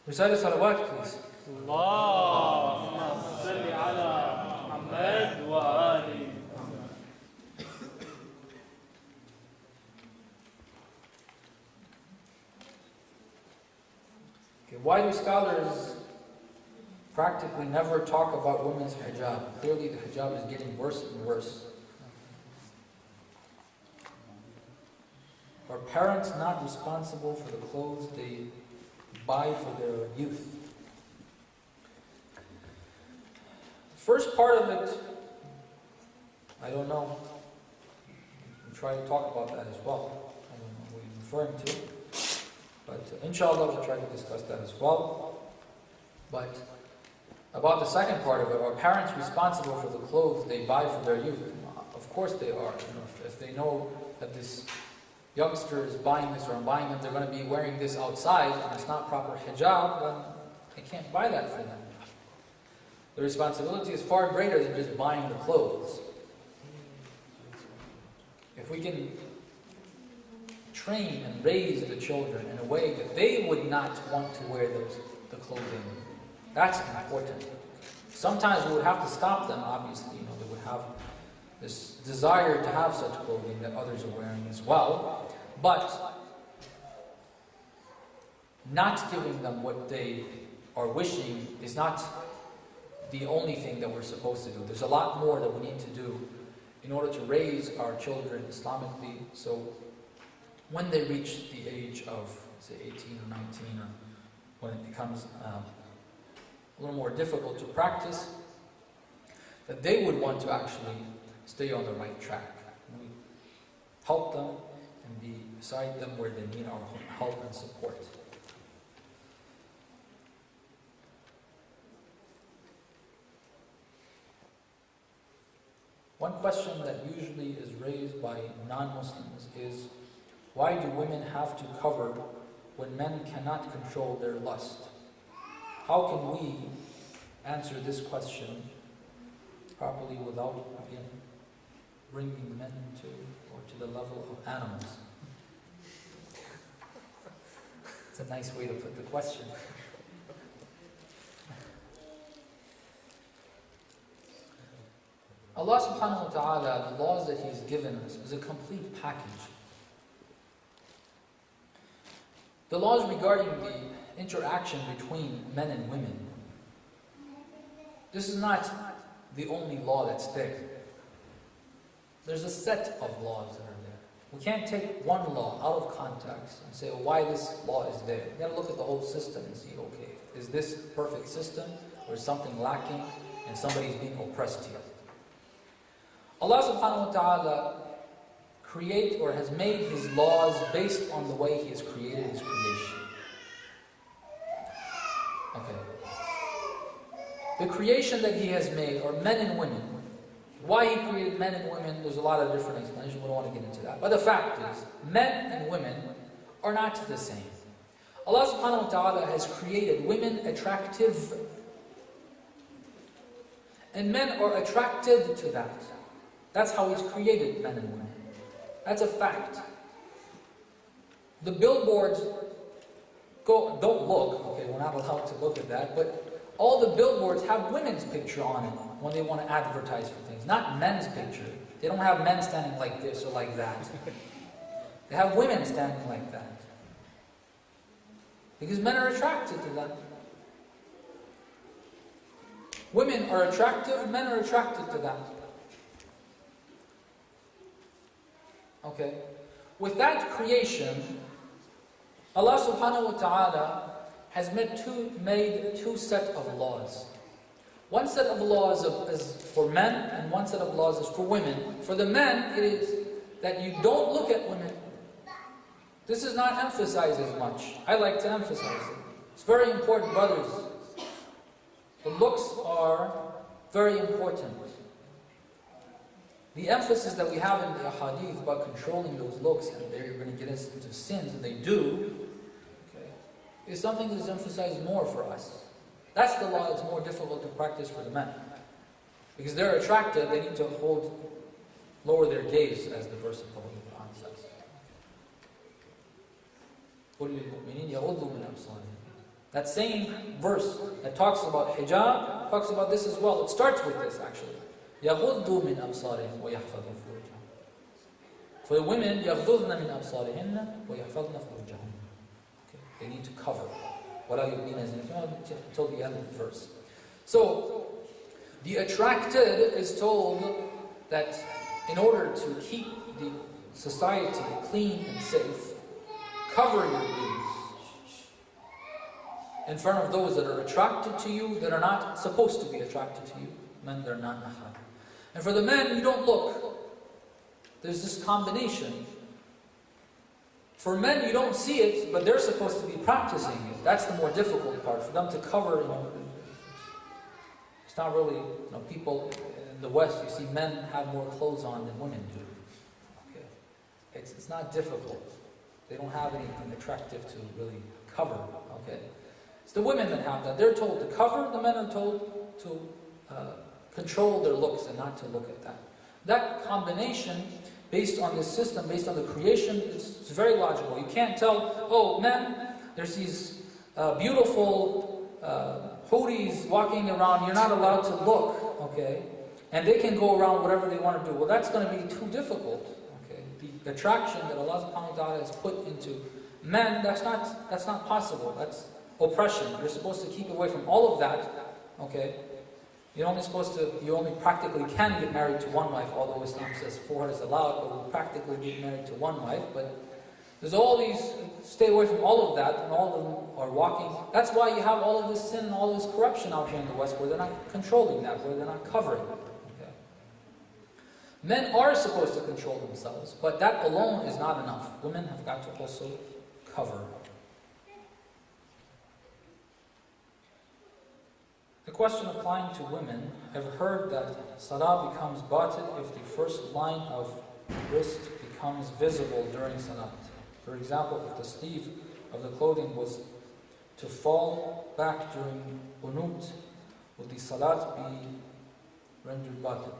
Recite a salawat, please. Allahumma salli ala Muhammad wa ali. Okay, why do scholars practically never talk about women's hijab? Clearly the hijab is getting worse and worse. Are parents not responsible for the clothes they buy for their youth? The first part of it, I don't know. We'll try to talk about that as well. I don't know what you're referring to. But inshallah, we'll try to discuss that as well. But about the second part of it, are parents responsible for the clothes they buy for their youth? Of course they are. If they know that this youngster is buying this or I'm buying them, they're going to be wearing this outside and it's not proper hijab, then I can't buy that for them. The responsibility is far greater than just buying the clothes. If we can train and raise the children in a way that they would not want to wear the clothing, that's important. Sometimes we would have to stop them, obviously. They would have this desire to have such clothing that others are wearing as well. But not giving them what they are wishing is not the only thing that we're supposed to do. There's a lot more that we need to do in order to raise our children Islamically. So when they reach the age of, say, 18 or 19, or when it becomes a little more difficult to practice, that they would want to actually stay on the right track. We help them and be beside them where they need our help and support. One question that usually is raised by non-Muslims is, why do women have to cover when men cannot control their lust? How can we answer this question properly without, again, bringing men to the level of animals? It's a nice way to put the question. Allah subhanahu wa ta'ala, the laws that He's given us, is a complete package. The laws regarding the interaction between men and women, this is not the only law that's there. There's a set of laws that are there. We can't take one law out of context and say, why this law is there. You've got to look at the whole system and see, okay, is this a perfect system, or is something lacking and somebody's being oppressed here? Allah subhanahu wa ta'ala has made His laws based on the way He has created His creation. Okay. The creation that He has made are men and women. Why He created men and women, there's a lot of different explanations, we don't want to get into that. But the fact is, men and women are not the same. Allah subhanahu wa ta'ala has created women attractive, and men are attracted to that. That's how He's created men and women. That's a fact. The billboards, don't look, okay, we're not allowed to look at that, but all the billboards have women's picture on it when they want to advertise for things, not men's picture. They don't have men standing like this or like that. They have women standing like that. Because men are attracted to that. Women are attractive, men are attracted to that. Okay. With that creation, Allah subhanahu wa ta'ala has made two set of laws. One set of laws is for men, and one set of laws is for women. For the men, it is that you don't look at women. This is not emphasized as much. I like to emphasize it. It's very important, brothers. The looks are very important. The emphasis that we have in the ahadith about controlling those looks, and they're going to get us into sins, and they do, okay, is something that is emphasized more for us. That's the law that's more difficult to practice for the men. Because they're attracted, they need to lower their gaze, as the verse of the Holy Quran says. That same verse that talks about hijab, talks about this as well. It starts with this actually. يَغُضُّوا مِنْ أَبْصَارِهِمْ وَيَحْفَظُوا فُرُوجَهُمْ. For the women, يَغْضُضْنَ مِنْ أَبْصَارِهِنَّ وَيَحْفَظْنَ فُرُوجَهُمْ. Okay. They need to cover. وَلَا يُبْدِينَ زِينَتَهُنَّ until the end of the verse. So, the attracted is told that in order to keep the society clean and safe, cover your beauties in front of those that are attracted to you, that are not supposed to be attracted to you. Men, they're not mahram. And for the men, you don't look. There's this combination. For men, you don't see it, but they're supposed to be practicing it. That's the more difficult part. For them to cover, it's not really, people in the West, you see men have more clothes on than women do. Okay. It's not difficult. They don't have anything attractive to really cover. Okay. It's the women that have that. They're told to cover, the men are told to control their looks and not to look at that. That combination, based on this system, based on the creation, it's very logical. You can't tell, oh, men, there's these beautiful hoodies walking around, you're not allowed to look, okay? And they can go around whatever they want to do. Well, that's going to be too difficult, okay? The attraction that Allah subhanahu wa ta'ala has put into men, that's not possible. That's oppression. You're supposed to keep away from all of that, okay? You only practically can get married to one wife, although Islam says 4 is allowed, but we'll practically get married to one wife. But there's all these, stay away from all of that, and all of them are walking. That's why you have all of this sin and all this corruption out here in the West, where they're not controlling that, where they're not covering it. Okay. Men are supposed to control themselves, but that alone is not enough. Women have got to also cover. The question applying to women, I've heard that salah becomes batil if the first line of wrist becomes visible during salat. For example, if the sleeve of the clothing was to fall back during qunut, would the salat be rendered batil?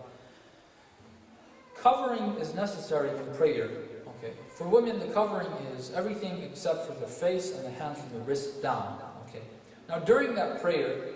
Covering is necessary in prayer. Okay. For women, the covering is everything except for the face and the hands from the wrist down. Okay. Now, during that prayer,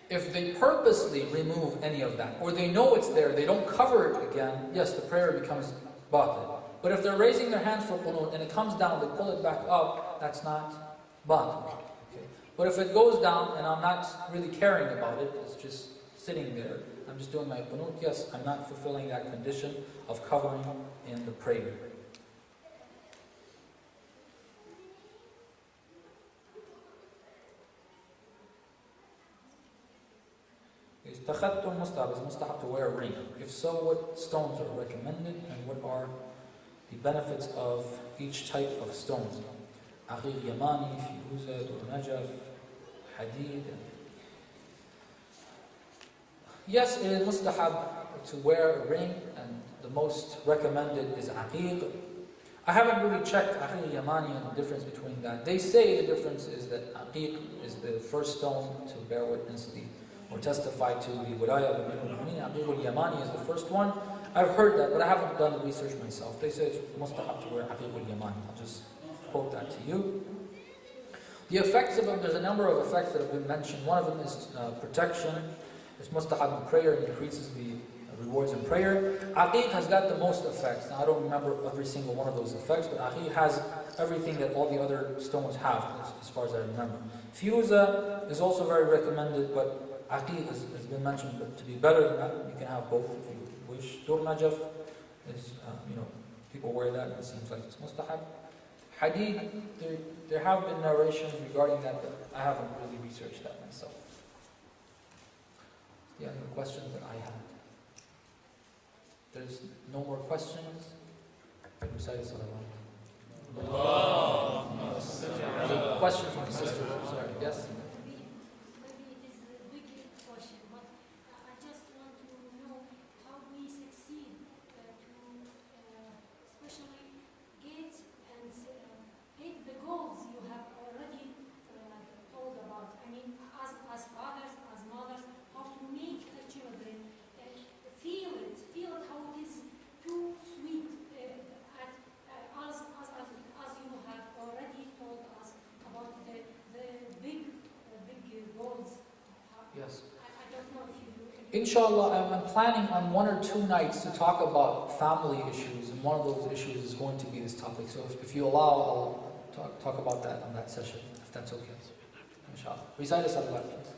if they purposely remove any of that, or they know it's there, they don't cover it again, yes, the prayer becomes batil. But if they're raising their hands for qunut and it comes down, they pull it back up, that's not batil. Okay. But if it goes down and I'm not really caring about it, it's just sitting there, I'm just doing my qunut, yes, I'm not fulfilling that condition of covering in the prayer. Is mustahab to wear a ring? If so, what stones are recommended and what are the benefits of each type of stones? Aqiq Yamani, Firuza, Najaf, Hadid. Yes, it is mustahab to wear a ring, and the most recommended is Aqiq. I haven't really checked Aqiq Yamani and the difference between that. They say the difference is that Aqiq is the first stone to bear witness or testify to the wilayah of the Mu'mineen. Aqiq al-Yamani is the first one. I've heard that, but I haven't done the research myself. They say it's mustahab to wear Aqiq al-Yamani. I'll just quote that to you. The effects of them, there's a number of effects that have been mentioned. One of them is protection. It's mustahab in prayer, it increases the rewards in prayer. Aqiq has got the most effects. Now, I don't remember every single one of those effects, but Aqiq has everything that all the other stones have, as far as I remember. Firuza is also very recommended, but Aqiq has been mentioned, but to be better than that, you can have both if you wish. Dur Najaf is, people wear that, and it seems like it's mustahab. Hadid, there have been narrations regarding that, but I haven't really researched that myself. Yeah, the questions that I had. There's no more questions. Recite Salawat. There's a question from the sister. Sorry, yes? inshallah, I'm planning on 1 or 2 nights to talk about family issues, and one of those issues is going to be this topic. So if you allow, I'll talk about that on that session, if that's okay. Inshallah. Recite a salawat, please.